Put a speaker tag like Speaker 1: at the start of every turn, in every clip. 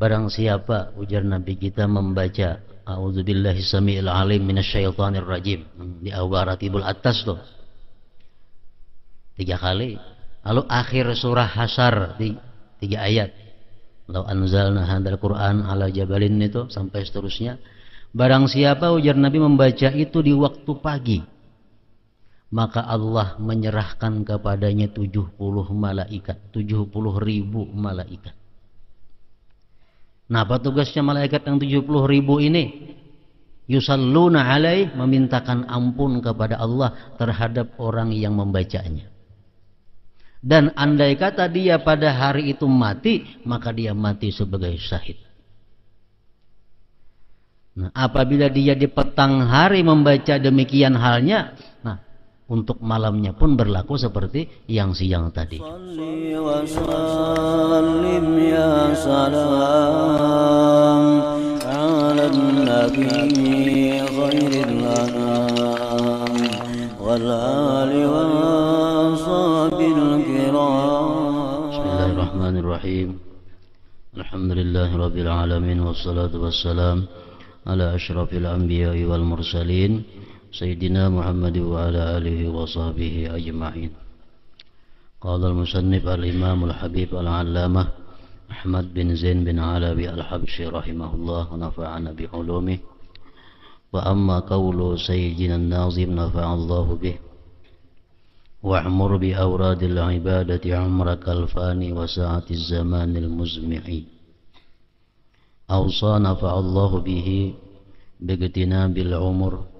Speaker 1: Barang siapa, ujar Nabi kita, membaca A'udzubillahi samiil alim minasyaitonir rajim di awal ratibul atas tuh 3 kali. Lalu akhir surah Hasyr 3 ayat. Law anzalna hadzal Qur'an ala jabalin itu sampai seterusnya. Barang siapa, ujar Nabi, membaca itu di waktu pagi, maka Allah menyerahkan kepadanya 70 malaikat, 70.000 malaikat. Nah, apa tugasnya malaikat yang 70.000 ini? Yusalluna alaih, memintakan ampun kepada Allah terhadap orang yang membacanya. Dan andai kata dia pada hari itu mati, maka dia mati sebagai syahid. Nah, apabila dia di petang hari membaca demikian halnya, nah, untuk malamnya pun berlaku seperti yang siang tadi.
Speaker 2: Salli wa sallim ya salam ala nabi khairil anam wal ali wa sahbil kiram.
Speaker 1: Bismillahirrahmanirrahim. Alhamdulillahirabbil alamin wassalatu wassalam ala asyrafil anbiya'i wal mursalin Sayyidina Muhammad wa ala alihi wa sahbihi ajma'in. Qala al-musannif al-imam al-habib al-allamah Ahmad bin Zain bin Alawi al-Habsyi rahimahullah wa nafa'ana bi ulumih. Wa amma qawlu sayyidina an-nazim nafa'allahu bih wa'mur bi awradil ibadati umrakal fani wa sa'atiz zamanil muzmi'i. Awsa nafa'allahu bihi bigtinabil umur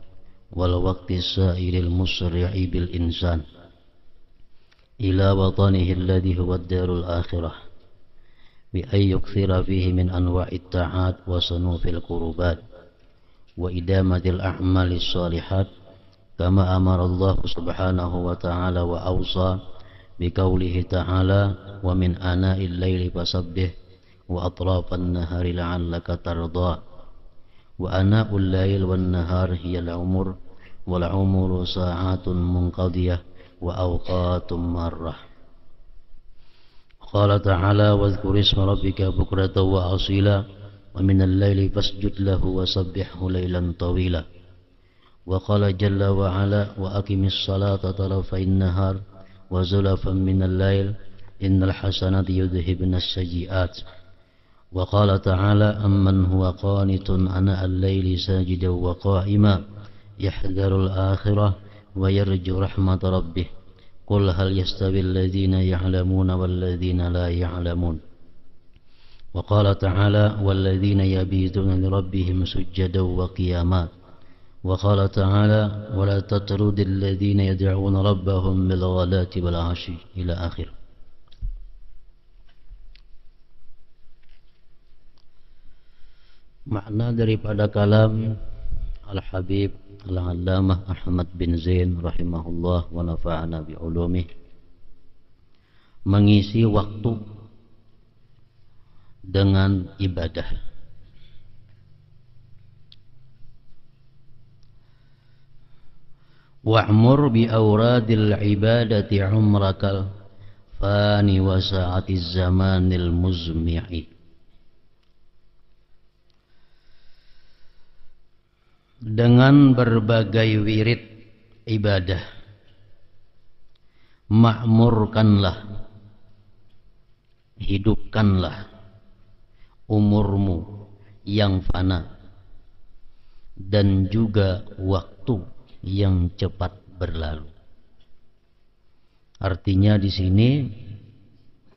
Speaker 1: wal waqti sa'iril musri'i bil insan ila watanihi alladhi huwa ad-darul akhirah bi ay yukthira fihi min anwa'it ta'at wa sunufil qurubat wa idamatil a'malis salihat kama amara Allah subhanahu wa ta'ala wa awsa bi qawlihi ta'ala wa min ana'il laili fasabbih wa atrafan nahari la'allaka tarda wa ana'ul lail wan nahar hiyal umur wal umuru sa'atun munqadiyah wa awqatum marrah. Qala ta'ala wadhkur isma rabbika bukratan wa asila wa minal laili fasjud lahu wa sabbihhu laylan tawila. Wa qala jalla wa ala wa aqimis salata tarafayn nahar wa zulafan minal lail innal hasanati yudhhibnas sayyi'at. وقال تعالى أمن هو قانت أناء الليل ساجدا وقائما يحذر الآخرة ويرجو رحمة ربه قل هل يستوي الذين يعلمون والذين لا يعلمون. وقال تعالى والذين يبيتون لربهم سجدا وقياما. وقال تعالى ولا تطرد الذين يدعون ربهم بالغداة والعشي إلى آخره. Makna daripada kalam Al-Habib Al-Allamah Ahmad bin Zain rahimahullah wa nafa'ana bi ulumih, mengisi waktu dengan ibadah. Wa'mur bi awradil ibadati umrakal fani wa sa'atiz zamanil muzmi'i. Dengan berbagai wirid ibadah, makmurkanlah, hidupkanlah umurmu yang fana dan juga waktu yang cepat berlalu. Artinya di sini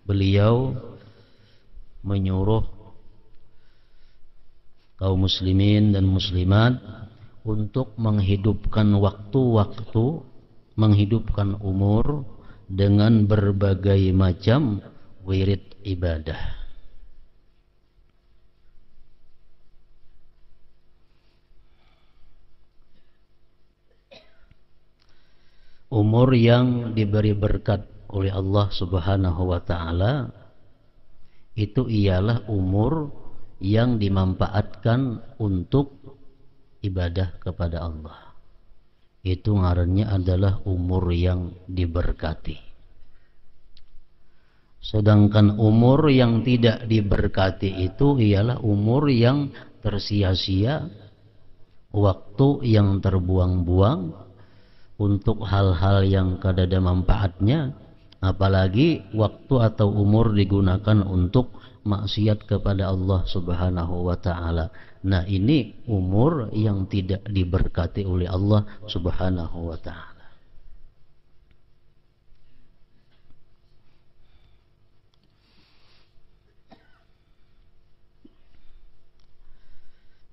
Speaker 1: beliau menyuruh kaum muslimin dan muslimat untuk menghidupkan waktu-waktu, menghidupkan umur dengan berbagai macam wirid ibadah. Umur yang diberi berkat oleh Allah Subhanahu wa ta'ala itu ialah umur yang dimanfaatkan untuk ibadah kepada Allah. Itu ngarannya adalah umur yang diberkati. Sedangkan umur yang tidak diberkati itu ialah umur yang tersia-sia, waktu yang terbuang-buang untuk hal-hal yang kada ada manfaatnya, apalagi waktu atau umur digunakan untuk maksiat kepada Allah Subhanahu wa taala. Nah, ini umur yang tidak diberkati oleh Allah Subhanahu wa taala.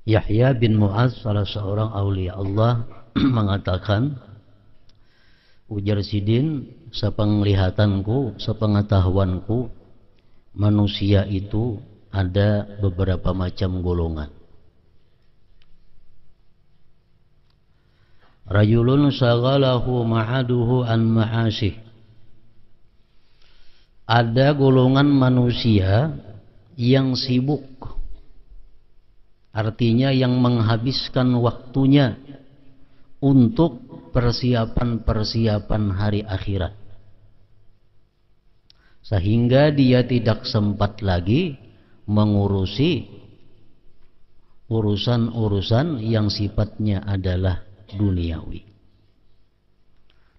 Speaker 1: Yahya bin Mu'adz, salah seorang aulia Allah, mengatakan, ujar Sidin, sepenglihatanku, sepengetahuanku, manusia itu ada beberapa macam golongan. Rajulun shaghalahu ma'aduhu an ma'asih. Ada golongan manusia yang sibuk, artinya yang menghabiskan waktunya untuk persiapan-persiapan hari akhirat, sehingga dia tidak sempat lagi mengurusi urusan-urusan yang sifatnya adalah duniawi.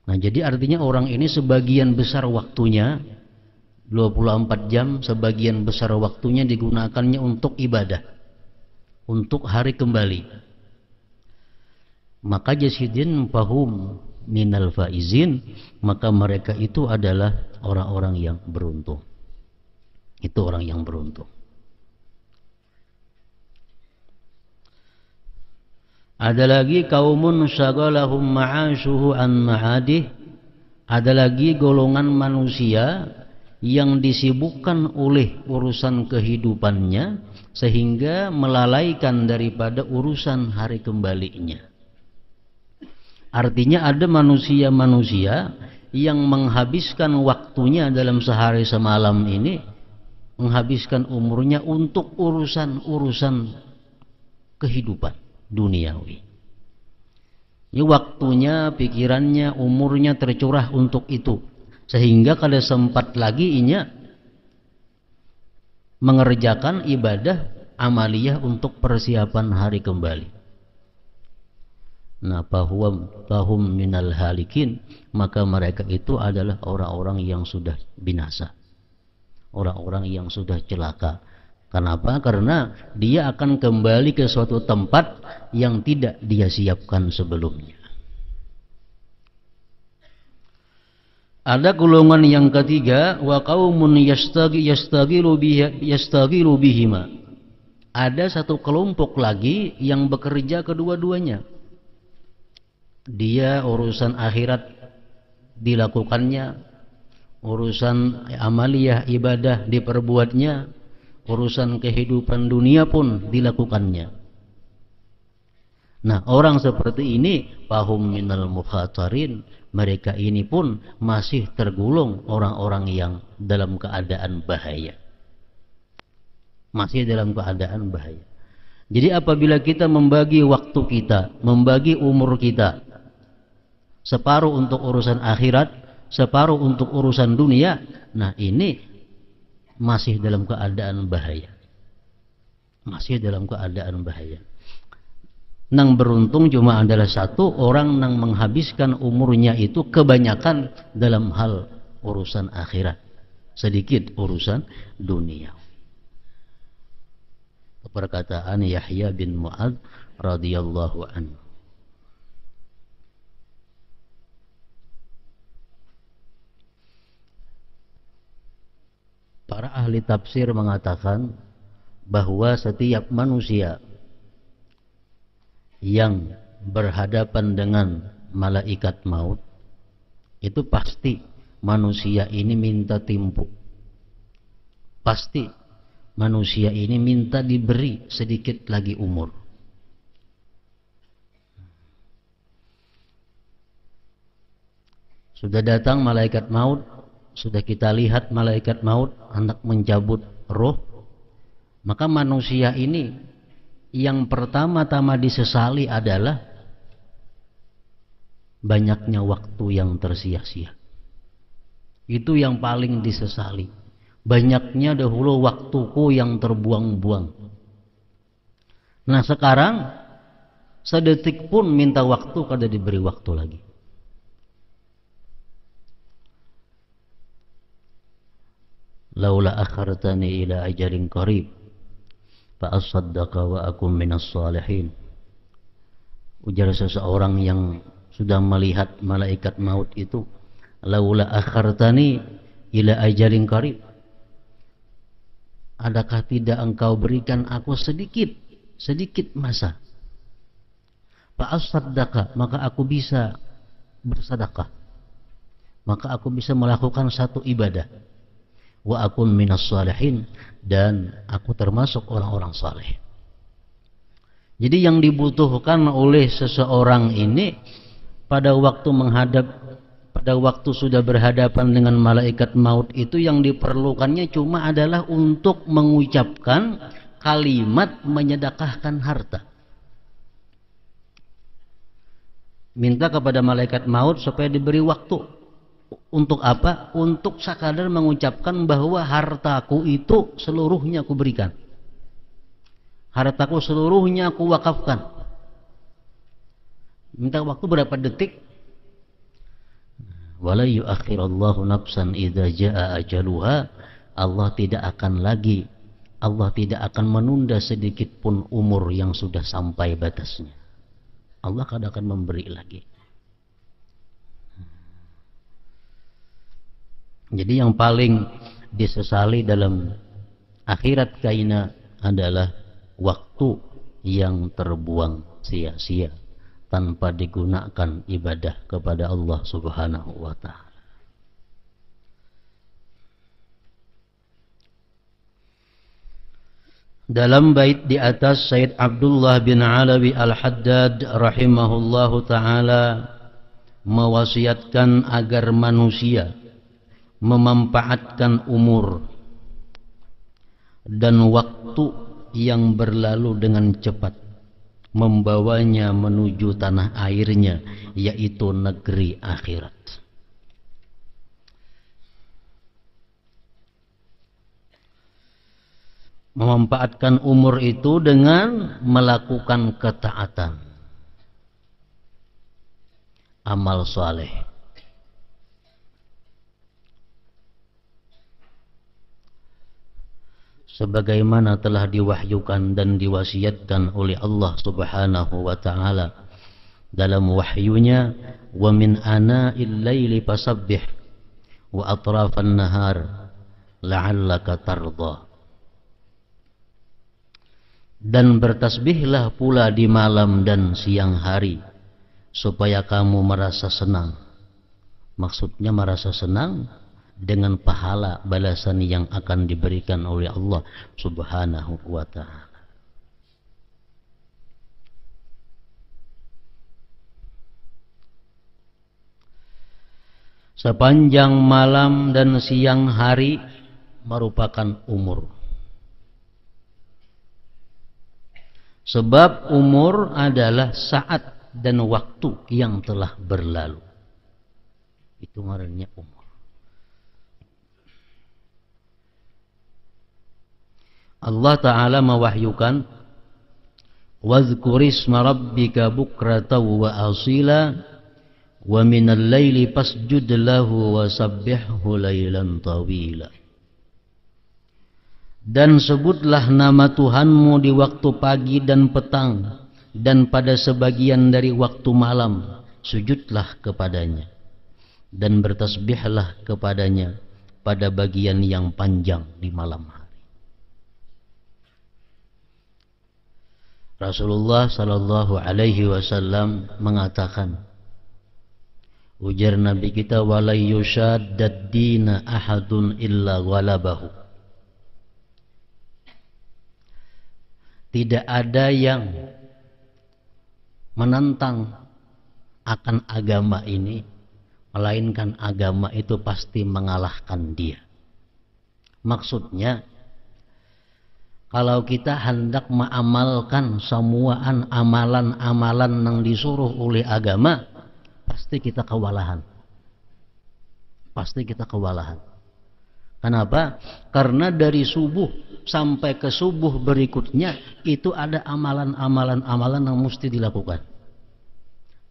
Speaker 1: Nah, jadi artinya orang ini sebagian besar waktunya, 24 jam, sebagian besar waktunya digunakannya untuk ibadah, untuk hari kembali. Maka jasidin fahum minal faizin, maka mereka itu adalah orang-orang yang beruntung. Itu orang yang beruntung. Ada lagi kaumun syaghalahum ma'ashuhu an ma'adih. Ada lagi golongan manusia yang disibukkan oleh urusan kehidupannya sehingga melalaikan daripada urusan hari kembalinya. Artinya ada manusia-manusia yang menghabiskan waktunya dalam sehari semalam ini, menghabiskan umurnya untuk urusan-urusan kehidupan duniawi. Ini waktunya, pikirannya, umurnya tercurah untuk itu, sehingga kada sempat lagi inya mengerjakan ibadah amaliyah untuk persiapan hari kembali. Nah, fahum minal halikin, maka mereka itu adalah orang-orang yang sudah binasa, orang-orang yang sudah celaka. Kenapa? Karena dia akan kembali ke suatu tempat yang tidak dia siapkan sebelumnya. Ada golongan yang ketiga, wa qaumun yastagilu bihima. Ada satu kelompok lagi yang bekerja kedua-duanya. Dia urusan akhirat dilakukannya, urusan amaliyah ibadah diperbuatnya, urusan kehidupan dunia pun dilakukannya. Nah, orang seperti ini fahum minal mukhatarin, mereka ini pun masih tergolong orang-orang yang dalam keadaan bahaya. Masih dalam keadaan bahaya. Jadi apabila kita membagi waktu kita, membagi umur kita, separuh untuk urusan akhirat, separuh untuk urusan dunia, nah ini masih dalam keadaan bahaya. Masih dalam keadaan bahaya. Nang beruntung cuma adalah satu orang nang menghabiskan umurnya itu kebanyakan dalam hal urusan akhirat, sedikit urusan dunia. Perkataan Yahya bin Mu'adz radhiyallahu anhu. Para ahli tafsir mengatakan bahwa setiap manusia yang berhadapan dengan malaikat maut itu pasti manusia ini minta timpu. Pasti manusia ini minta diberi sedikit lagi umur. Sudah datang malaikat maut, sudah kita lihat malaikat maut hendak mencabut roh, maka manusia ini yang pertama-tama disesali adalah banyaknya waktu yang tersia-sia. Itu yang paling disesali. Banyaknya dahulu waktuku yang terbuang-buang. Nah sekarang sedetik pun minta waktu kada diberi waktu lagi. Laula akhartani ila ajalin qarib fa asaddaqa wa akum minas salihin. Ujar seseorang yang sudah melihat malaikat maut itu, laula akhartani ila ajalin qarib, adakah tidak engkau berikan aku sedikit masa, fa asaddaqa, maka aku bisa bersedekah, maka aku bisa melakukan satu ibadah, wa akun minas salihin, dan aku termasuk orang-orang saleh. Jadi yang dibutuhkan oleh seseorang ini pada waktu sudah berhadapan dengan malaikat maut itu, yang diperlukannya cuma adalah untuk mengucapkan kalimat menyedekahkan harta. Minta kepada malaikat maut supaya diberi waktu. Untuk apa? Untuk sekadar mengucapkan bahwa hartaku itu seluruhnya aku berikan, hartaku seluruhnya aku wakafkan. Minta waktu berapa detik? Wala yuakhirallahu nafsan idza jaa ajaluha. Allah tidak akan menunda sedikit pun umur yang sudah sampai batasnya. Allah akan memberi lagi. Jadi yang paling disesali dalam akhirat kaina adalah waktu yang terbuang sia-sia tanpa digunakan ibadah kepada Allah Subhanahu wa ta'ala. Dalam bait di atas, Sayyid Abdullah bin Alawi Al-Haddad rahimahullahu ta'ala mewasiatkan agar manusia memanfaatkan umur dan waktu yang berlalu dengan cepat, membawanya menuju tanah airnya, yaitu negeri akhirat. Memanfaatkan umur itu dengan melakukan ketaatan, amal saleh. Sebagaimana telah diwahyukan dan diwasiatkan oleh Allah Subhanahu wa ta'ala dalam wahyunya, wa min ana'il laili fasabbih wa atrafan nahar la'allaka tardha. Dan bertasbihlah pula di malam dan siang hari supaya kamu merasa senang. Maksudnya merasa senang dengan pahala balasan yang akan diberikan oleh Allah Subhanahu wa ta'ala. Sepanjang malam dan siang hari merupakan umur. Sebab umur adalah saat dan waktu yang telah berlalu. Itu ngarannya umur. Allah Ta'ala mewahyukan, wazkurisma rabbika bukratan wa asila wa minal laili fasjud lahu wa sabbihhu laylan tawila. Dan sebutlah nama Tuhanmu di waktu pagi dan petang, dan pada sebagian dari waktu malam sujudlah kepadanya, dan bertasbihlah kepadanya pada bagian yang panjang di malam hari. Rasulullah sallallahu alaihi wasallam mengatakan, ujar Nabi kita, wala yushaddad dina ahadun illa ghalabahu. Tidak ada yang menentang akan agama ini, melainkan agama itu pasti mengalahkan dia. Maksudnya, kalau kita hendak mengamalkan semua amalan-amalan yang disuruh oleh agama, pasti kita kewalahan. Pasti kita kewalahan. Kenapa? Karena dari subuh sampai ke subuh berikutnya itu ada amalan-amalan yang mesti dilakukan.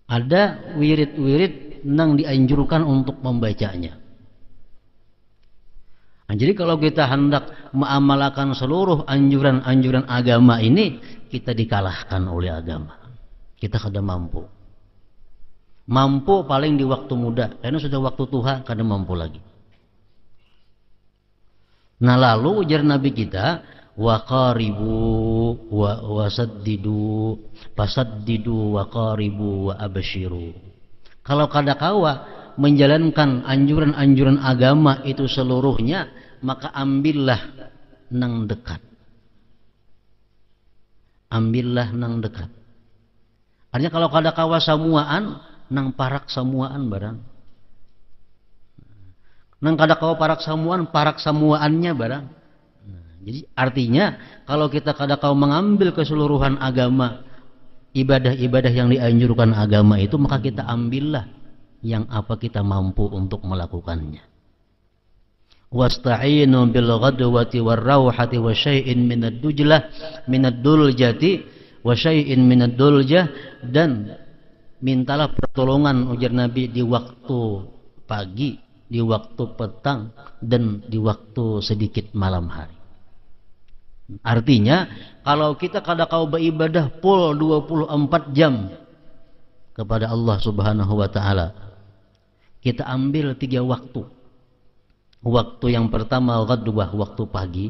Speaker 1: Ada wirid-wirid yang dianjurkan untuk membacanya. Nah, jadi kalau kita hendak mengamalkan seluruh anjuran-anjuran agama ini, kita dikalahkan oleh agama. Kita kada mampu. Mampu paling di waktu muda, karena sudah waktu tua kada mampu lagi. Nah, lalu ujar Nabi kita, wa qaribu wa saddidu, fasaddidu wa qaribu wa abshiru. Kalau kada kawa menjalankan anjuran-anjuran agama itu seluruhnya, maka ambillah nang dekat. Ambillah nang dekat. Artinya kalau kada kawa samuaan, nang parak samuaan barang. Nang kada kawa parak samuaannya barang. Jadi artinya kalau kita kada kawa mengambil keseluruhan agama, ibadah-ibadah yang dianjurkan agama itu, maka kita ambillah yang apa kita mampu untuk melakukannya. Wasta'inu bil ghadwati war rauhati wa syai'in minad duljati wa syai'in minad duljah, dan mintalah pertolongan ujar Nabi di waktu pagi, di waktu petang, dan di waktu sedikit malam hari. Artinya kalau kita kada kau beribadah full 24 jam kepada Allah Subhanahu wa taala, kita ambil 3 waktu. Waktu yang pertama ghadwah, waktu pagi.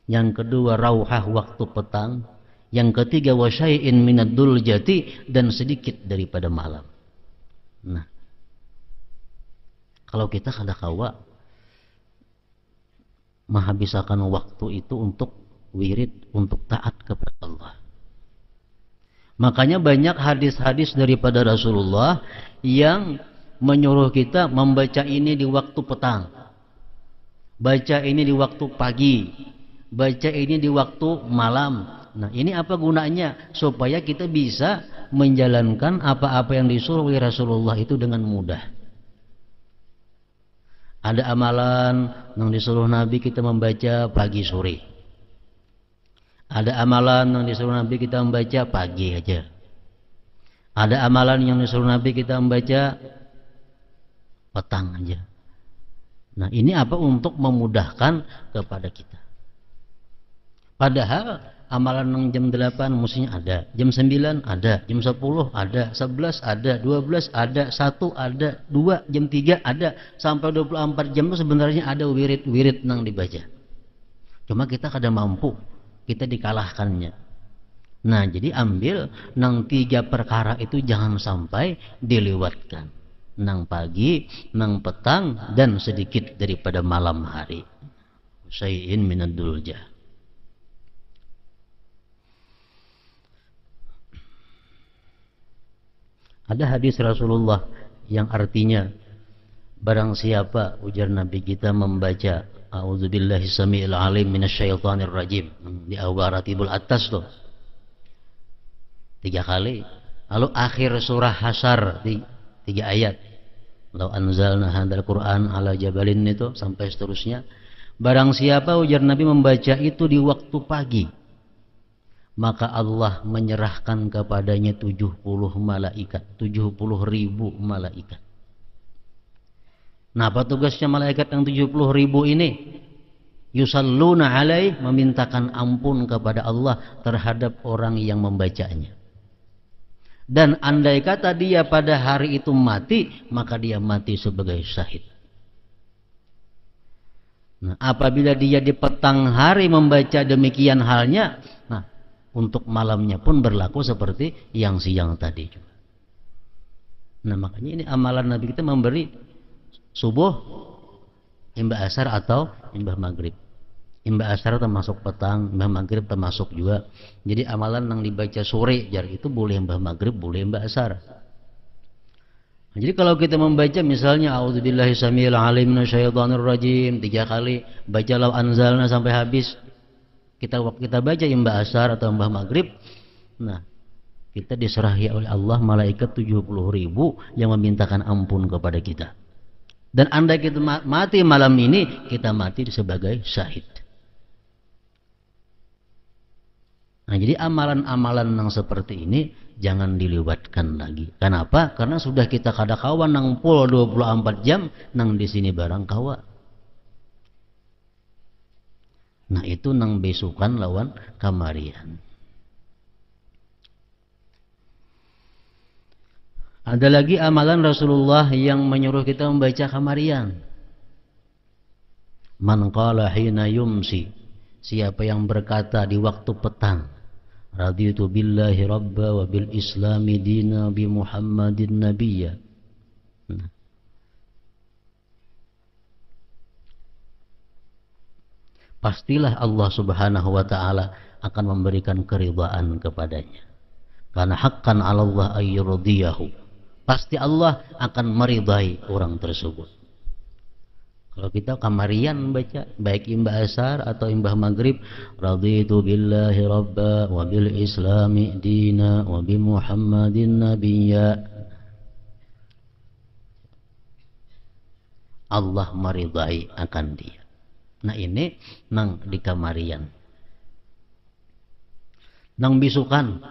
Speaker 1: Yang kedua rauhah, waktu petang. Yang ketiga wasyai'in minad duljati, dan sedikit daripada malam. Nah, kalau kita kada kawa menghabiskan waktu itu untuk wirid, untuk taat kepada Allah. Makanya banyak hadis-hadis daripada Rasulullah yang menyuruh kita membaca ini di waktu petang, baca ini di waktu pagi, baca ini di waktu malam. Nah, ini apa gunanya? Supaya kita bisa menjalankan apa-apa yang disuruh oleh Rasulullah itu dengan mudah. Ada amalan yang disuruh Nabi kita membaca pagi sore. Ada amalan yang disuruh Nabi kita membaca pagi aja. Ada amalan yang disuruh Nabi kita membaca petang aja. Nah, ini apa? Untuk memudahkan kepada kita. Padahal amalan yang jam 8 mestinya ada, jam 9 ada, jam 10 ada, 11 ada, 12 ada, 1 ada, 2, jam 3 ada, sampai 24 jam itu sebenarnya ada wirid-wirid yang dibaca. Cuma kita kada mampu, kita dikalahkannya. Nah, jadi ambil nang 3 perkara itu jangan sampai dilewatkan. Nang pagi, nang petang, dan sedikit daripada malam hari. Syai'in minad duljah. Ada hadis Rasulullah yang artinya barang siapa ujar Nabi kita membaca a'udzubillahi samiil alim minasyaitonir rajim di awal ratibul atas tuh 3 kali, lalu akhir surah Hasyr 3 ayat, law anzalna hadzal Qur'an ala jabalin itu sampai seterusnya. Barang siapa ujar Nabi membaca itu di waktu pagi, maka Allah menyerahkan kepadanya 70 malaikat, 70.000 malaikat. Nah, apa tugasnya malaikat yang 70.000 ini? Yusalluna alaih, memintakan ampun kepada Allah terhadap orang yang membacanya. Dan andai kata dia pada hari itu mati, maka dia mati sebagai syahid. Nah, apabila dia di petang hari membaca demikian halnya, nah, untuk malamnya pun berlaku seperti yang siang tadi juga. Nah, makanya ini amalan Nabi kita memberi subuh, imbah asar atau imbah maghrib. Imbah asar termasuk petang, imbah maghrib termasuk juga. Jadi amalan yang dibaca sore jar itu boleh imbah maghrib, boleh imbah asar. Nah, jadi kalau kita membaca misalnya a'udzubillahi samiil alim minasyaitonir rajim 3 kali, baca law anzalna sampai habis. Kita baca imbah asar atau imbah maghrib, nah kita diserahi oleh Allah malaikat 70.000 yang memintakan ampun kepada kita. Dan andai kita mati malam ini, kita mati sebagai syahid. Nah, jadi amalan-amalan yang seperti ini jangan dilewatkan lagi. Kenapa? Karena sudah kita kada kawan nang pul 24 jam nang di sini barang kawa. Nah, itu nang besukan lawan kamarian. Ada lagi amalan Rasulullah yang menyuruh kita membaca kamarian. Man qala hina yumsi, siapa yang berkata di waktu petang, raditu billahi rabba wa bil islami dina bi Muhammadin nabiyya. Pastilah Allah Subhanahu wa taala akan memberikan keridhaan kepadanya. Karena haqqan 'ala Allah ayyurdiyahu. Pasti Allah akan meridai orang tersebut. Kalau kita kamarian baca, baik imbah asar atau imbah maghrib, raditu billahi rabba wa bil islami dina wa bi Muhammadin nabiyya, Allah meridai akan dia. Nah, ini nang di kamarian. Nang bisukan,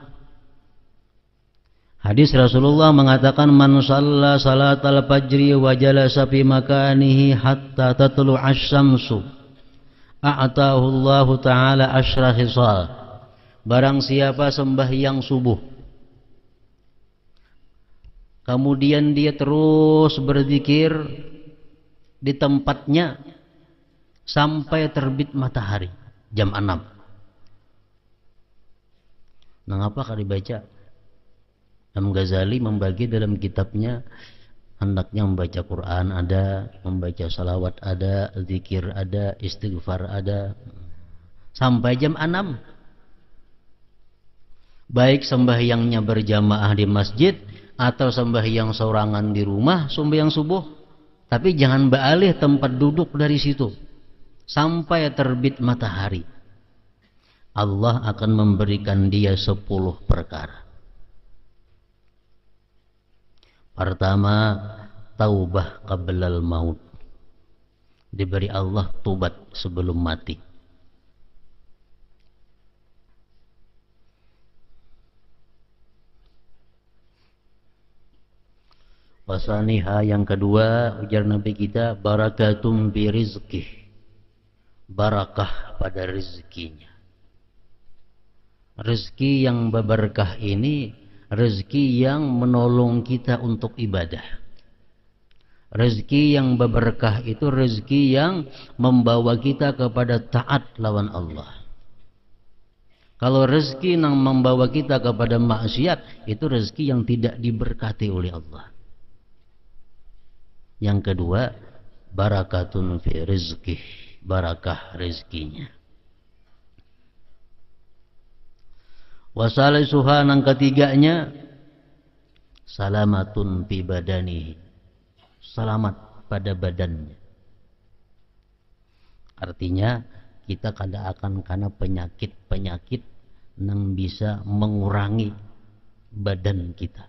Speaker 1: hadis Rasulullah mengatakan, man shalla salatal fajri wa jalasa fi makanihi hatta tatlu asy-syamsu a'tahu Allah taala asyra khisal. Barang siapa sembahyang subuh kemudian dia terus berzikir di tempatnya sampai terbit matahari jam 6. Nah, apa kalau dibaca? Imam Ghazali membagi dalam kitabnya, hendaknya membaca Quran ada, membaca salawat ada, zikir ada, istighfar ada, sampai jam 6. Baik sembahyangnya berjamaah di masjid atau sembahyang sorangan di rumah, sembahyang subuh, tapi jangan beralih tempat duduk dari situ sampai terbit matahari. Allah akan memberikan dia 10 perkara. Pertama, taubah qablal maut. Diberi Allah tobat sebelum mati. Wasaniha, yang kedua, ujar Nabi kita, barakatum bi rizqih. Barakah pada rezekinya. Rezeki yang berberkah ini rezeki yang menolong kita untuk ibadah. Rezeki yang berberkah itu rezeki yang membawa kita kepada taat lawan Allah. Kalau rezeki yang membawa kita kepada maksiat, itu rezeki yang tidak diberkati oleh Allah. Yang kedua, barakatun fi rizqih, barakah rezekinya. Wasalisuha, yang ketiganya, salamatun fi badanihi, selamat pada badannya. Artinya kita kada akan kena penyakit-penyakit yang bisa mengurangi badan kita.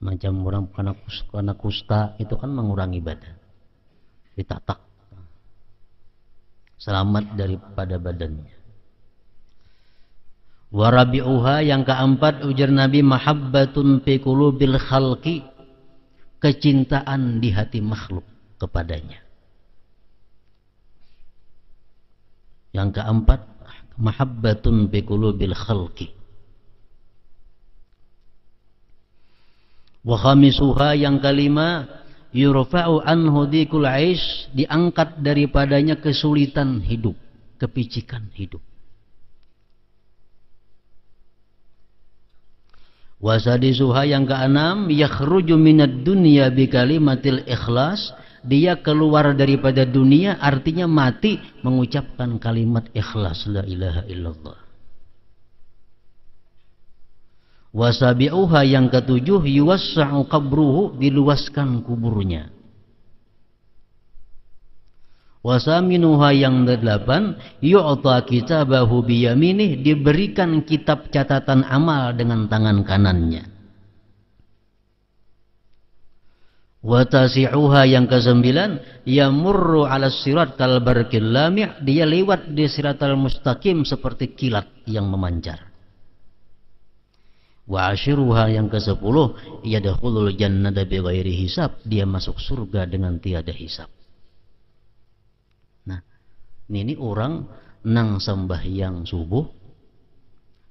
Speaker 1: Macam orang kena kusta itu kan mengurangi badan, ditatak. Selamat daripada badannya. Warabi'uha, yang keempat, ujar Nabi, mahabbatun fi qulubil khalqi, kecintaan di hati makhluk kepadanya. Yang keempat, mahabbatun fi qulubil khalqi. Wa khamisuha, yang kelima, yurfa'u anhu dikul aish, diangkat daripadanya kesulitan hidup, kepicikan hidup. Wasadisuha, yang keenam, yakhruju minad dunya bi kalimatil ikhlas, dia keluar daripada dunia artinya mati mengucapkan kalimat ikhlas, la ilaha illallah. Wasabi'uha, yang ketujuh, yuwassa'u qabruhu, diluaskan kuburnya. Wasaminuha, yang kedelapan, yu'ta kitabahu biyaminih, diberikan kitab catatan amal dengan tangan kanannya. Wa tasi'uha yang kesembilan, yamurru 'ala sirat kal barqil lami', dia lewat di siratal mustaqim seperti kilat yang memancar. Wa ashiruha yang ke-10, yadkhulul jannata bighairi hisab, dia masuk surga dengan tiada hisab. Nah, ini orang nang sembahyang subuh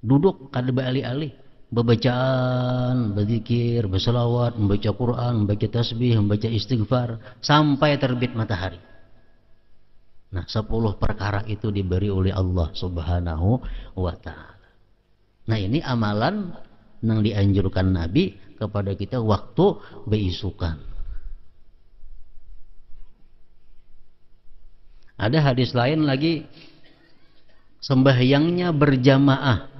Speaker 1: duduk kada alih-alih bacaan, berzikir, berselawat, membaca Quran, membaca tasbih, membaca istighfar sampai terbit matahari. Nah, 10 perkara itu diberi oleh Allah Subhanahu wa ta'ala. Nah, ini amalan yang dianjurkan Nabi kepada kita waktu beisukan. Ada hadis lain lagi, sembahyangnya berjamaah.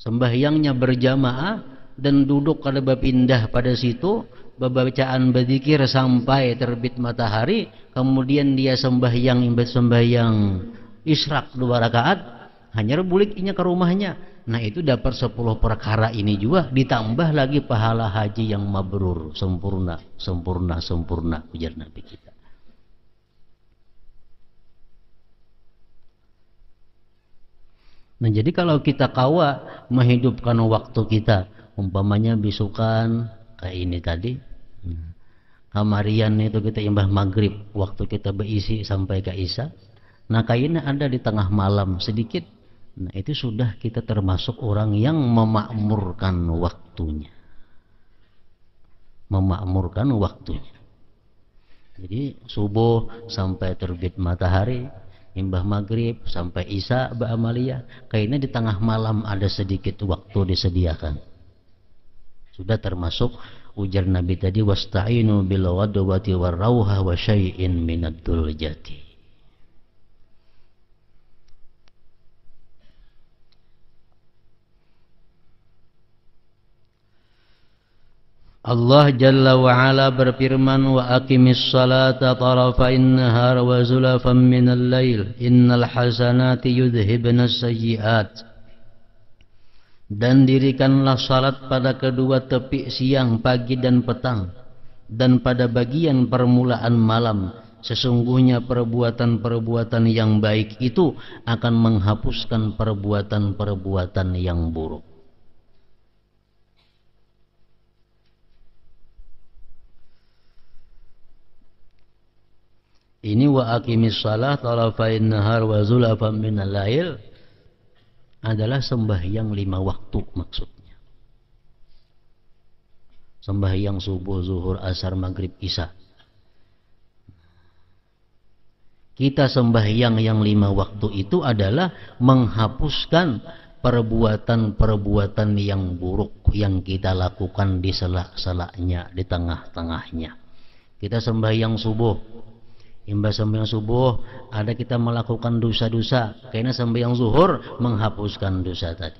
Speaker 1: Sembahyangnya berjamaah dan duduk kada berpindah pada situ, bacaan berzikir sampai terbit matahari, kemudian dia sembahyang isyraq 2 rakaat, hanya buliknya ke rumahnya. Nah, itu dapat 10 perkara ini juga, ditambah lagi pahala haji yang mabrur, sempurna ujar Nabi kita. Nah, jadi kalau kita kawa menghidupkan waktu kita, umpamanya bisukan kayak ini tadi, kamarian itu kita imbah maghrib, waktu kita berisi sampai ke isya, nah kayaknya ada di tengah malam sedikit, nah itu sudah kita termasuk orang yang memakmurkan waktunya. Memakmurkan waktunya. Jadi subuh sampai terbit matahari, imbah maghrib sampai isya ba'amaliyah, kayaknya di tengah malam ada sedikit waktu disediakan. Sudah termasuk ujar Nabi tadi, wasta'inu bil ghadwati war rauha wa syai'in minad duljati. Allah Jalla wa Ala berfirman, wa aqimis salata tarafain nahar wa zulafan minal lail innal hasanati yudhibnas sayyiat. Dan dirikanlah salat pada kedua tepi siang, pagi dan petang, dan pada bagian permulaan malam. Sesungguhnya perbuatan-perbuatan yang baik itu akan menghapuskan perbuatan-perbuatan yang buruk. Ini wa aqimis shalah tarafain nahar wa zulafan minal lail adalah sembahyang 5 waktu maksudnya. Sembahyang subuh, zuhur, asar, maghrib, isya. Kita sembahyang yang 5 waktu itu adalah menghapuskan perbuatan-perbuatan yang buruk yang kita lakukan di sela-selanya, di tengah-tengahnya. Kita sembahyang subuh, imbas sembahyang subuh ada kita melakukan dosa-dosa, karena sembahyang zuhur menghapuskan dosa tadi.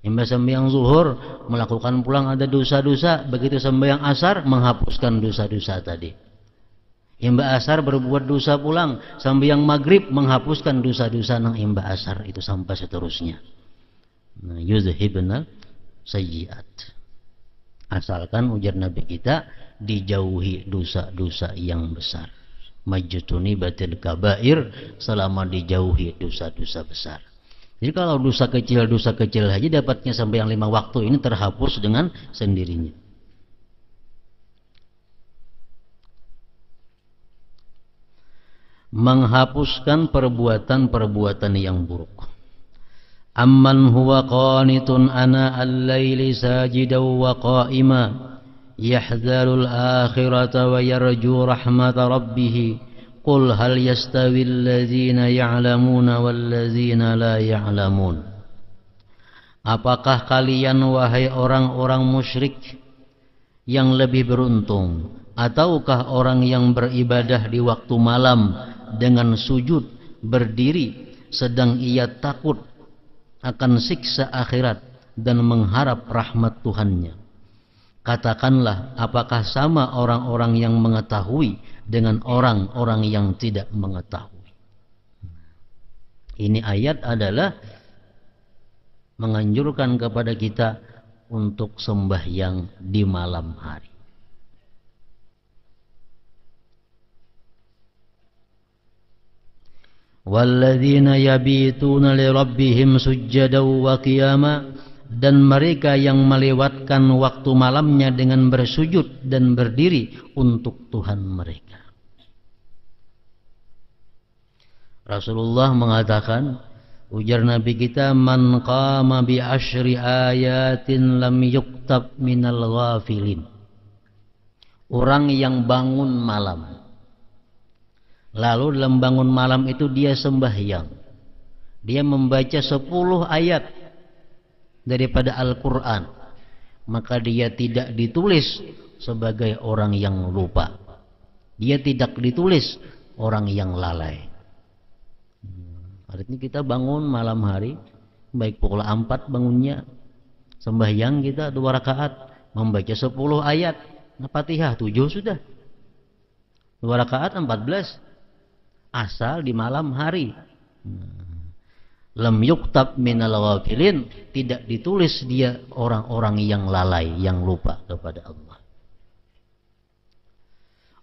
Speaker 1: Imbas sembahyang zuhur melakukan pulang ada dosa-dosa, begitu sembahyang asar menghapuskan dosa-dosa tadi. Imbas asar berbuat dosa pulang, sembahyang maghrib menghapuskan dosa-dosa nang imbas asar itu sampai seterusnya. Nah, yuzhibna sayyiat. Asalkan ujar Nabi kita dijauhi dosa-dosa yang besar. Majtuni batil kabair, selama dijauhi dosa-dosa besar. Jadi kalau dosa kecil aja dapatnya sampai yang 5 waktu ini terhapus dengan sendirinya. Menghapuskan perbuatan-perbuatan yang buruk. Amman huwa qanitun ana al-laili sajidan wa qa'ima yahdharul akhirata wa yarju rahmata rabbih qul hal yastawi alladhina ya'lamuna walladzina la ya'lamun. Apakah kalian wahai orang-orang musyrik yang lebih beruntung, ataukah orang yang beribadah di waktu malam dengan sujud berdiri sedang ia takut akan siksa akhirat dan mengharap rahmat Tuhannya? Katakanlah, apakah sama orang-orang yang mengetahui dengan orang-orang yang tidak mengetahui? Ini ayat adalah menganjurkan kepada kita untuk sembahyang di malam hari. walladzina yabituna lirabbihim sujjadan wa qiyama, dan mereka yang melewatkan waktu malamnya dengan bersujud dan berdiri untuk Tuhan mereka. Rasulullah mengatakan, ujar Nabi kita, man qama bi asyri ayatin lam yuktab minal ghafilin. Orang yang bangun malam, lalu dalam bangun malam itu dia sembahyang, dia membaca 10 ayat daripada Al-Quran, maka dia tidak ditulis sebagai orang yang lupa, dia tidak ditulis orang yang lalai. Artinya kita bangun malam hari, baik pukul 4 bangunnya, sembahyang kita 2 rakaat, membaca 10 ayat, Fatihah 7 sudah, 2 rakaat 14, asal di malam hari. Lam yuktab minal ghafilin, tidak ditulis dia orang-orang yang lalai, yang lupa kepada Allah.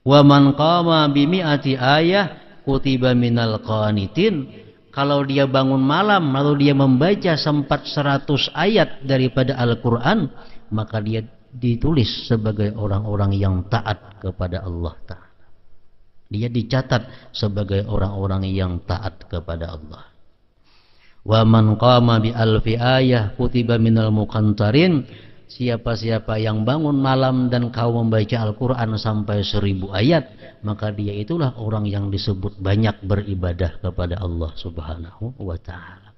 Speaker 1: Wa man qama bi mi'ati ayah kutiba minal qanitin. Kalau dia bangun malam lalu dia membaca sempat 100 ayat daripada Al-Quran, maka dia ditulis sebagai orang-orang yang taat kepada Allah Ta'ala. Dia dicatat sebagai orang-orang yang taat kepada Allah. Wa man qama bi alfi ayah kutiba minal muqantarin. Siapa-siapa yang bangun malam dan kau membaca Al-Quran sampai 1000 ayat, maka dia itulah orang yang disebut banyak beribadah kepada Allah Subhanahu wa ta'ala.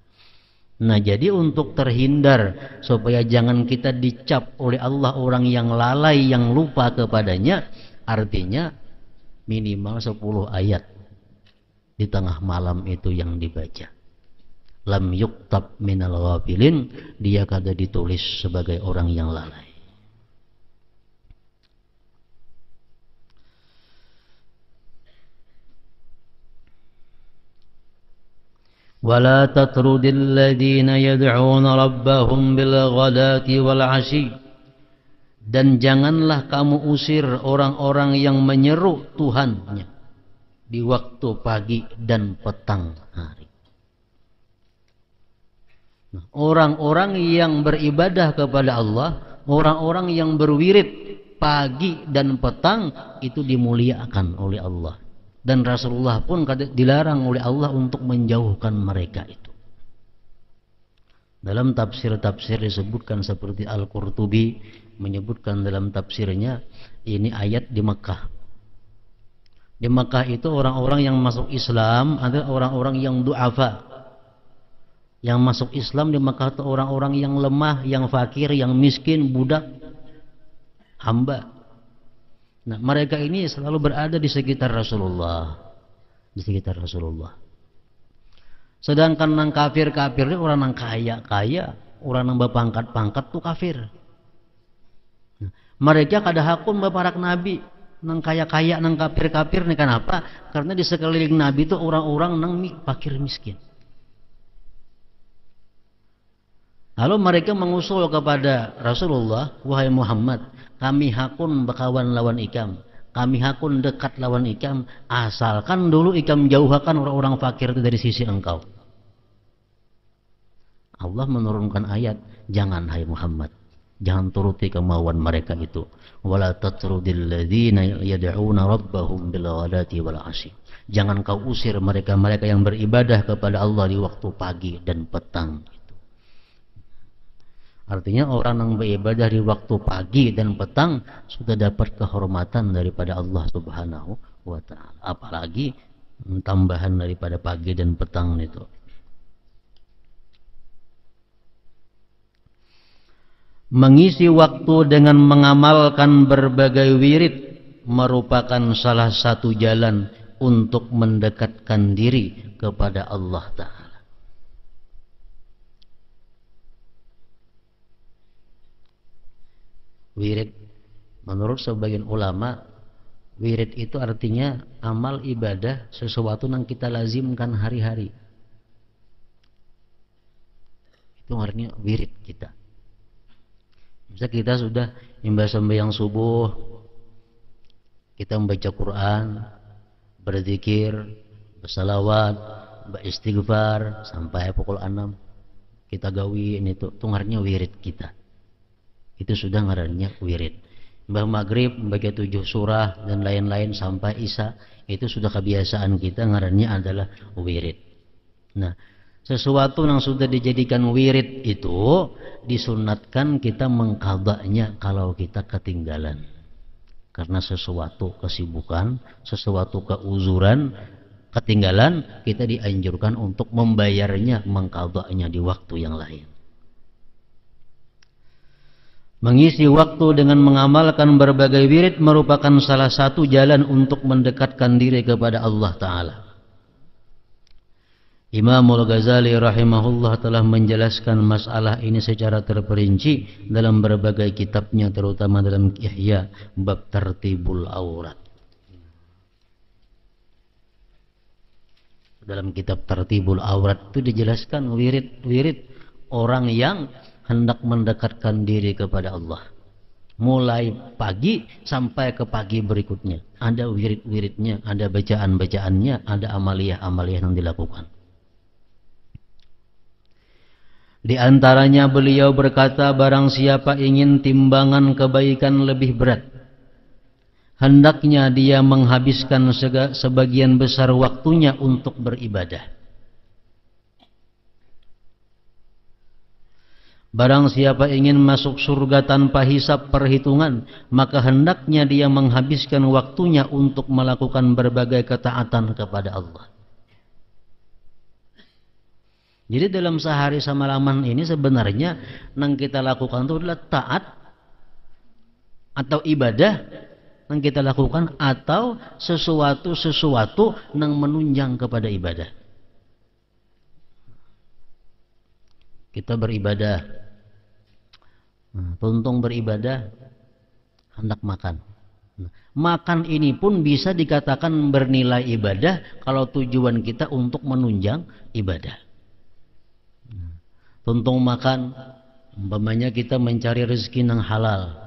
Speaker 1: Nah, jadi untuk terhindar supaya jangan kita dicap oleh Allah orang yang lalai, yang lupa kepadanya, artinya minimal 10 ayat di tengah malam itu yang dibaca. Lam yuktab minal ghafilin, dia kada ditulis sebagai orang yang lalai. Wala tatrudil ladina yad'una rabbahum bil ghadati wal 'ashi, dan janganlah kamu usir orang-orang yang menyeru Tuhannya di waktu pagi dan petang hari. Orang-orang yang beribadah kepada Allah, orang-orang yang berwirid pagi dan petang, itu dimuliakan oleh Allah. Dan Rasulullah pun dilarang oleh Allah untuk menjauhkan mereka itu. Dalam tafsir-tafsir disebutkan seperti Al-Qurtubi menyebutkan dalam tafsirnya, ini ayat di Mekah. Di Mekah itu orang-orang yang masuk Islam adalah orang-orang yang du'afa. Yang masuk Islam di Mekah itu orang-orang yang lemah, yang fakir, yang miskin, budak, hamba. Nah, mereka ini selalu berada di sekitar Rasulullah, di sekitar Rasulullah. Sedangkan nang kafir-kafir ini orang nang kaya-kaya, orang nang berpangkat-pangkat tuh kafir. Nah, mereka kada hakun baparak Nabi, nang kaya-kaya, nang kafir-kafir ini kenapa? Karena di sekeliling Nabi itu orang-orang nang fakir miskin. Lalu mereka mengusul kepada Rasulullah, wahai Muhammad, kami hakun bakawan lawan ikam, kami hakun dekat lawan ikam, asalkan dulu ikam jauhkan orang-orang fakir itu dari sisi engkau. Allah menurunkan ayat, jangan hai Muhammad, jangan turuti kemauan mereka itu. Wala tatrudil ladzina yad'una rabbahum bil ghadati wal 'ashi. Jangan kau usir mereka-mereka yang beribadah kepada Allah di waktu pagi dan petang. Artinya orang yang beribadah di waktu pagi dan petang sudah dapat kehormatan daripada Allah Subhanahu wa ta'ala. Apalagi tambahan daripada pagi dan petang itu. Mengisi waktu dengan mengamalkan berbagai wirid merupakan salah satu jalan untuk mendekatkan diri kepada Allah Ta'ala. Wirid, menurut sebagian ulama, wirid itu artinya amal ibadah, sesuatu yang kita lazimkan hari-hari. Itu artinya wirid kita. Misal kita sudah sembahyang subuh, kita membaca Quran, berzikir, bersalawat, istighfar sampai pukul 6 kita gawi ini tuh ngarannya wirid kita. Itu sudah ngarannya wirid. Mbah maghrib membaca 7 surah dan lain-lain sampai isya, itu sudah kebiasaan kita, ngarannya adalah wirid. Nah, sesuatu yang sudah dijadikan wirid itu disunatkan kita mengqadanya kalau kita ketinggalan. Karena sesuatu kesibukan, sesuatu keuzuran, ketinggalan, kita dianjurkan untuk membayarnya, mengqadanya di waktu yang lain. Mengisi waktu dengan mengamalkan berbagai wirid merupakan salah satu jalan untuk mendekatkan diri kepada Allah Ta'ala. Imam Al-Ghazali rahimahullah telah menjelaskan masalah ini secara terperinci dalam berbagai kitabnya, terutama dalam Ihya bab Tartibul Aurat. Dalam kitab Tartibul Aurat itu dijelaskan wirid-wirid orang yang hendak mendekatkan diri kepada Allah. Mulai pagi sampai ke pagi berikutnya. Ada wirid-wiridnya, ada bacaan-bacaannya, ada amaliyah-amaliyah yang dilakukan. Di antaranya beliau berkata, barang siapa ingin timbangan kebaikan lebih berat, hendaknya dia menghabiskan sebagian besar waktunya untuk beribadah. Barang siapa ingin masuk surga tanpa hisab perhitungan, maka hendaknya dia menghabiskan waktunya untuk melakukan berbagai ketaatan kepada Allah. Jadi dalam sehari semalaman ini sebenarnya yang kita lakukan itu adalah taat atau ibadah yang kita lakukan, atau sesuatu yang menunjang kepada ibadah. Kita beribadah, tuntung beribadah, hendak makan. Makan ini pun bisa dikatakan bernilai ibadah kalau tujuan kita untuk menunjang ibadah. Tuntung makan, umpamanya kita mencari rezeki yang halal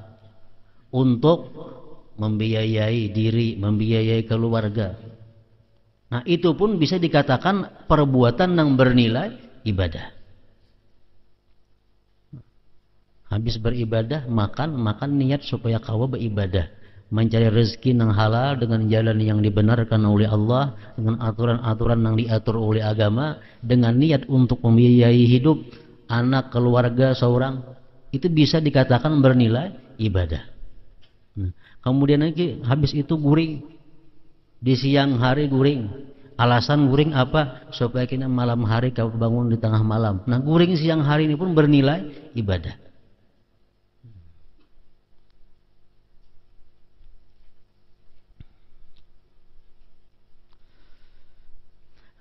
Speaker 1: untuk membiayai diri, membiayai keluarga. Nah, itu pun bisa dikatakan perbuatan yang bernilai ibadah. Habis beribadah, makan niat supaya kawa beribadah, mencari rezeki yang halal dengan jalan yang dibenarkan oleh Allah, dengan aturan-aturan yang diatur oleh agama, dengan niat untuk membiayai hidup anak, keluarga seorang, itu bisa dikatakan bernilai ibadah. Nah, kemudian lagi habis itu guring, di siang hari guring. Alasan guring apa? Supaya kita malam hari kau bangun di tengah malam. Nah, guring siang hari ini pun bernilai ibadah.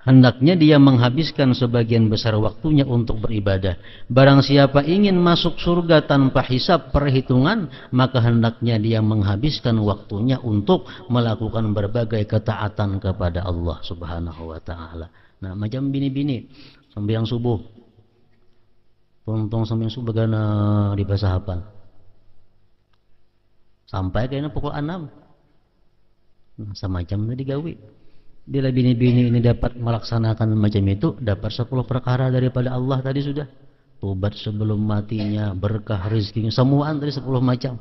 Speaker 1: Hendaknya dia menghabiskan sebagian besar waktunya untuk beribadah. Barang siapa ingin masuk surga tanpa hisab perhitungan, maka hendaknya dia menghabiskan waktunya untuk melakukan berbagai ketaatan kepada Allah Subhanahu wa Ta'ala. Nah, macam bini-bini sembahyang subuh, tuntung sembahyang subuh gana di basah hafal sampai kayaknya pukul 6. Nah, semacam itu digawi. Bila bini-bini ini dapat melaksanakan macam itu, dapat 10 perkara daripada Allah tadi sudah. Tobat sebelum matinya, berkah rezekinya, semuaan tadi 10 macam.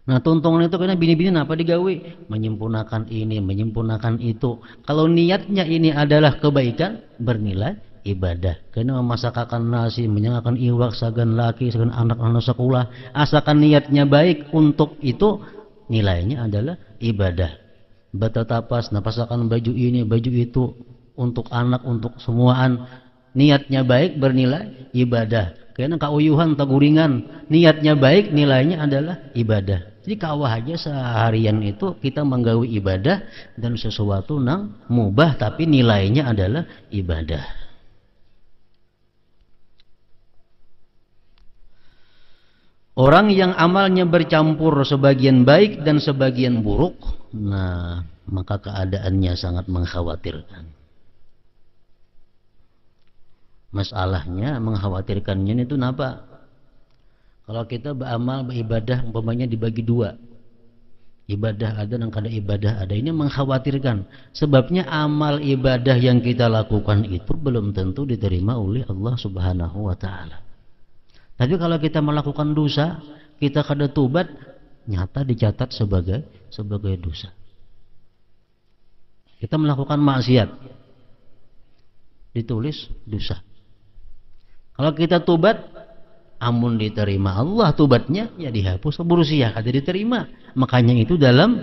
Speaker 1: Nah, tuntungan itu karena bini-bini apa digawe? Menyempurnakan ini, menyempurnakan itu. Kalau niatnya ini adalah kebaikan, bernilai ibadah. Karena memasakkan nasi, menyangkakan iwak, sagan laki, sagan anak-anak sekolah. Asalkan niatnya baik untuk itu, nilainya adalah ibadah. Batatapas, napasakan baju ini, baju itu, untuk anak, untuk semuaan, niatnya baik bernilai ibadah. Karena kauyuhan taguringan, niatnya baik nilainya adalah ibadah. Jadi kawah aja seharian itu kita menggawi ibadah dan sesuatu nang mubah tapi nilainya adalah ibadah. Orang yang amalnya bercampur sebagian baik dan sebagian buruk, nah maka keadaannya sangat mengkhawatirkan. Masalahnya mengkhawatirkannya itu apa? Kalau kita beramal beribadah umpamanya dibagi 2, Ibadah ada dan kada ibadah ada. Ini mengkhawatirkan. Sebabnya amal ibadah yang kita lakukan itu belum tentu diterima oleh Allah Subhanahu wa taala. Tapi kalau kita melakukan dosa, kita kada tobat, nyata dicatat sebagai dosa. Kita melakukan maksiat, ditulis dosa. Kalau kita tobat, amun diterima Allah tobatnya, ya dihapus berusia kada diterima. Makanya itu dalam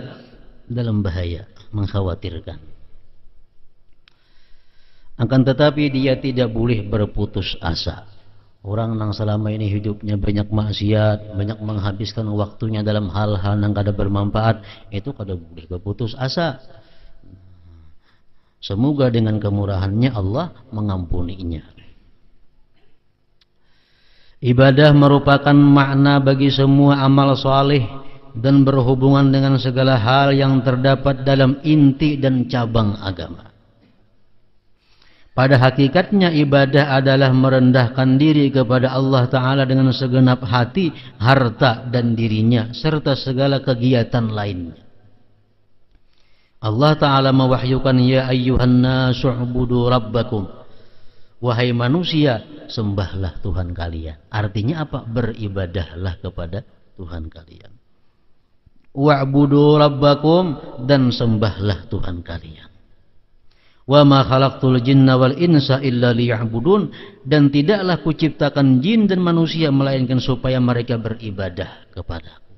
Speaker 1: bahaya, mengkhawatirkan. Akan tetapi dia tidak boleh berputus asa. Orang yang selama ini hidupnya banyak maksiat, banyak menghabiskan waktunya dalam hal-hal yang kada bermanfaat, itu kada boleh berputus asa. Semoga dengan kemurahannya Allah mengampuninya. Ibadah merupakan makna bagi semua amal saleh dan berhubungan dengan segala hal yang terdapat dalam inti dan cabang agama. Pada hakikatnya ibadah adalah merendahkan diri kepada Allah Ta'ala dengan segenap hati, harta dan dirinya serta segala kegiatan lainnya. Allah Ta'ala mewahyukan, ya ayyuhan nasu'budu rabbakum, wahai manusia, sembahlah Tuhan kalian. Artinya apa? Beribadahlah kepada Tuhan kalian. Wa'budu rabbakum, dan sembahlah Tuhan kalian. Wa ma khalaqtul jinna wal insa illa liya'budun, dan tidaklah kuciptakan jin dan manusia melainkan supaya mereka beribadah kepadaku.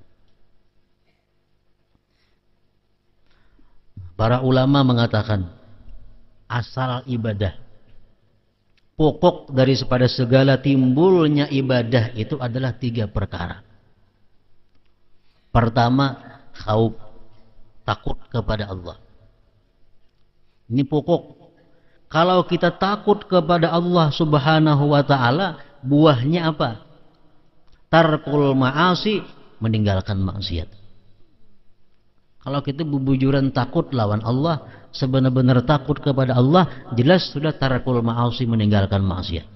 Speaker 1: Para ulama mengatakan asal ibadah, pokok daripada segala timbulnya ibadah itu adalah 3 perkara. Pertama, khauf, takut kepada Allah. Ini pokok. Kalau kita takut kepada Allah Subhanahu wa taala, buahnya apa? Tarkul ma'asi, meninggalkan maksiat. Kalau kita bubujuran takut lawan Allah, sebenar-benar takut kepada Allah, jelas sudah tarkul ma'asi, meninggalkan maksiat.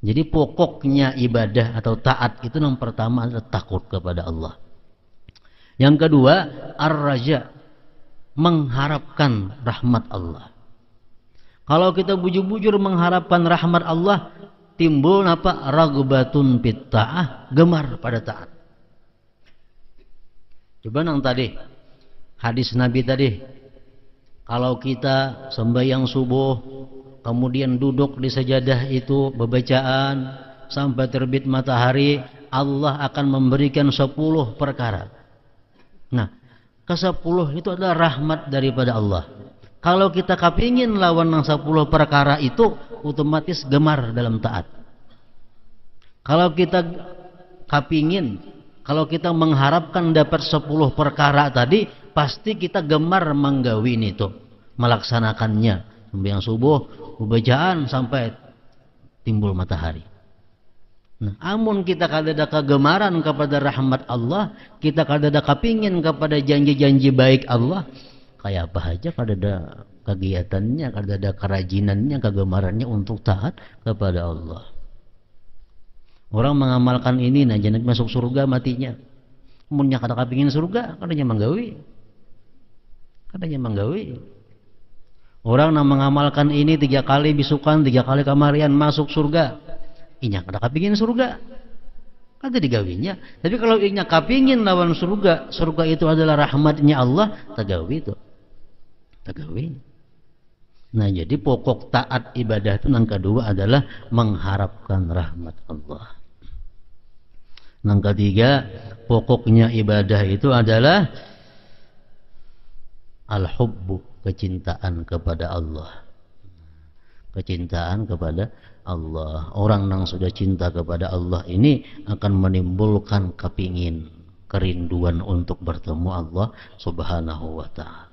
Speaker 1: Jadi pokoknya ibadah atau taat itu yang pertama adalah takut kepada Allah. Yang kedua, ar-raja, mengharapkan rahmat Allah. Kalau kita bujur-bujur mengharapkan rahmat Allah, timbul apa? Ragbatun fit ta'ah, gemar pada taat. Coba yang tadi, hadis Nabi tadi, kalau kita sembahyang subuh, kemudian duduk di sajadah itu bebacaan sampai terbit matahari, Allah akan memberikan 10 perkara. Nah, ke-10 itu adalah rahmat daripada Allah. Kalau kita kepingin lawan yang 10 perkara itu, otomatis gemar dalam taat. Kalau kita kepingin, kalau kita mengharapkan dapat 10 perkara tadi, pasti kita gemar menggawin itu, melaksanakannya. Sembahyang subuh, bacaan sampai timbul matahari. Nah, amun kita kadada kegemaran kepada rahmat Allah, kita kadada kepingin kepada janji-janji baik Allah, kayak apa aja kadada kegiatannya, kadada kerajinannya, kegemarannya untuk taat kepada Allah. Orang mengamalkan ini, nah jangan masuk surga matinya. Munnya kada kepingin surga, kadanya manggawi. Orang yang mengamalkan ini 3 kali bisukan, 3 kali kamarian masuk surga. Inya kada kepingin surga, kada digawinya. Tapi kalau inya kepingin lawan surga, surga itu adalah rahmatnya Allah, tagawi itu. Tagawi. Nah, jadi pokok taat ibadah itu yang kedua adalah mengharapkan rahmat Allah. Yang ketiga, pokoknya ibadah itu adalah al-hubbu, kecintaan kepada Allah. Kecintaan kepada Allah. Orang yang sudah cinta kepada Allah ini akan menimbulkan kepingin, kerinduan untuk bertemu Allah Subhanahu wa ta'ala.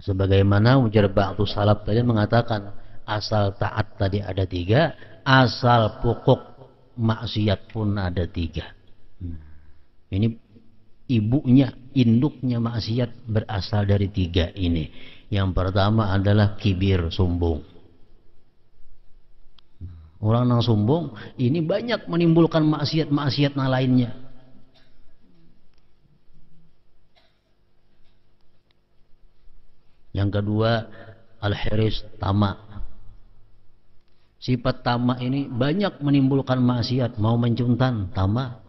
Speaker 1: Sebagaimana ujar ba'du salaf tadi mengatakan, asal taat tadi ada 3, asal pokok maksiat pun ada 3. Ini ibunya, induknya maksiat berasal dari 3 ini. Yang pertama adalah kibir, sombong. Orang yang sombong ini banyak menimbulkan maksiat-maksiat lainnya. Yang kedua, al-hirs, tamak. Sifat tamak ini banyak menimbulkan maksiat. Mau mencuntan, tamak.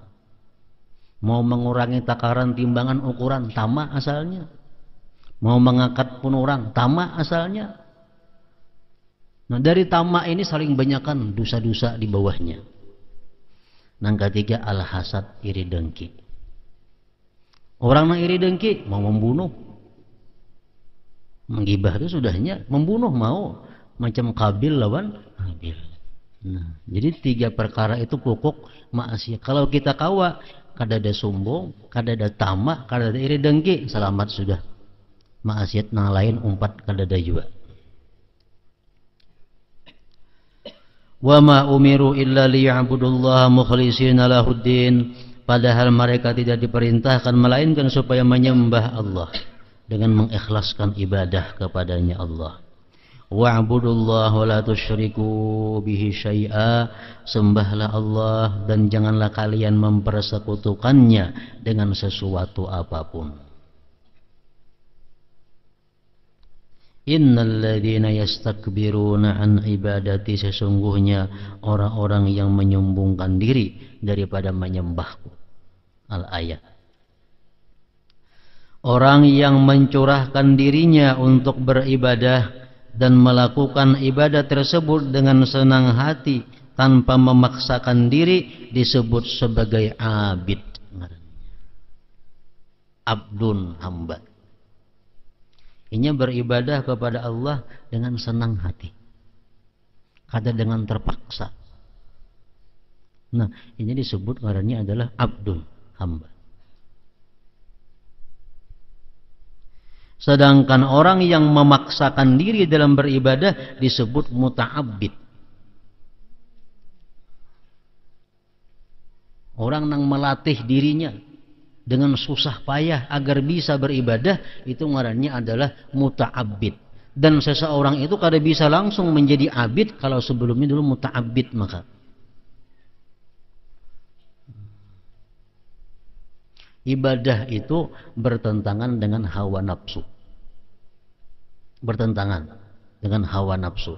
Speaker 1: Mau mengurangi takaran timbangan ukuran, tamak asalnya. Mau mengangkat pun orang, tamak asalnya. Nah, dari tamak ini saling banyakkan dosa-dosa di bawahnya. Yang ketiga, al-hasad, iri dengki. Orang yang iri dengki mau membunuh. Menggibah itu sudahnya membunuh, mau macam Kabil lawan Habil. Nah, jadi 3 perkara itu pokok maksiat. Kalau kita kawa, kada ada sombong, kada ada tamak, kada ada iri dengki, selamat sudah. Maksiat yang lain umpat kada ada juga. Wa ma umiru illa liya'budullaha mukhlishina lahuddin. Padahal mereka tidak diperintahkan melainkan supaya menyembah Allah dengan mengikhlaskan ibadah kepadanya Allah. Wa'budullaha wa la tusyriku bihi syai'a. Sembahlah Allah dan janganlah kalian mempersekutukannya dengan sesuatu apapun. Innal ladzina yastakbiruna an ibadati, sesungguhnya orang-orang yang menyombongkan diri daripada menyembahku. Al-ayat. Orang yang mencurahkan dirinya untuk beribadah dan melakukan ibadah tersebut dengan senang hati tanpa memaksakan diri disebut sebagai abid. Abdun, hamba. Ini beribadah kepada Allah dengan senang hati, kada dengan terpaksa. Nah, ini disebut ngarannya adalah abdun, hamba. Sedangkan orang yang memaksakan diri dalam beribadah disebut muta'abbid. Orang yang melatih dirinya dengan susah payah agar bisa beribadah, itu ngarannya adalah muta'abbid. Dan seseorang itu kada bisa langsung menjadi abid kalau sebelumnya dulu muta'abbid maka. Ibadah itu bertentangan dengan hawa nafsu. Bertentangan dengan hawa nafsu.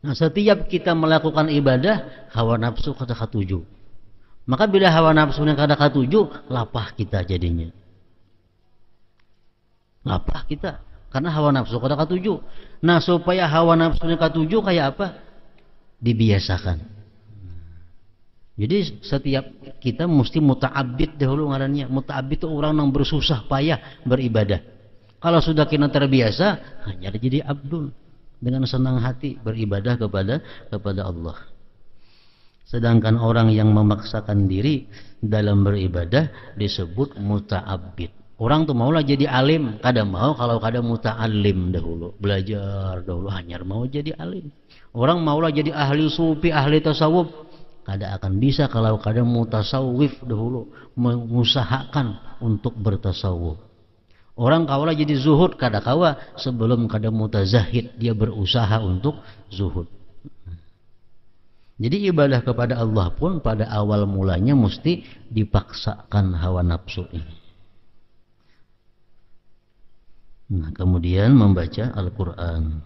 Speaker 1: Nah, setiap kita melakukan ibadah, hawa nafsu kada katuju. Maka bila hawa nafsu yang kada katuju, lapah kita jadinya. Lapah kita. Karena hawa nafsu kada katuju. Nah, supaya hawa nafsu yang katuju kayak apa? Dibiasakan. Jadi setiap kita mesti muta'abbid dahulu ngarannya. Muta'abbid itu orang yang bersusah payah beribadah. Kalau sudah kita terbiasa, hanya jadi abdul dengan senang hati beribadah kepada Allah. Sedangkan orang yang memaksakan diri dalam beribadah disebut muta'abbid. Orang tuh maulah jadi alim, kada mau kalau kada muta'alim dahulu, belajar dahulu, hanya mau jadi alim. Orang maulah jadi ahli sufi, ahli tasawuf, kada akan bisa kalau kada mutasawwif dahulu, mengusahakan untuk bertasawuf. Orang kaulah jadi zuhud, kada kawa sebelum kada mutazahid, dia berusaha untuk zuhud. Jadi ibadah kepada Allah pun pada awal mulanya mesti dipaksakan hawa nafsu ini. Nah, kemudian membaca Al-Quran.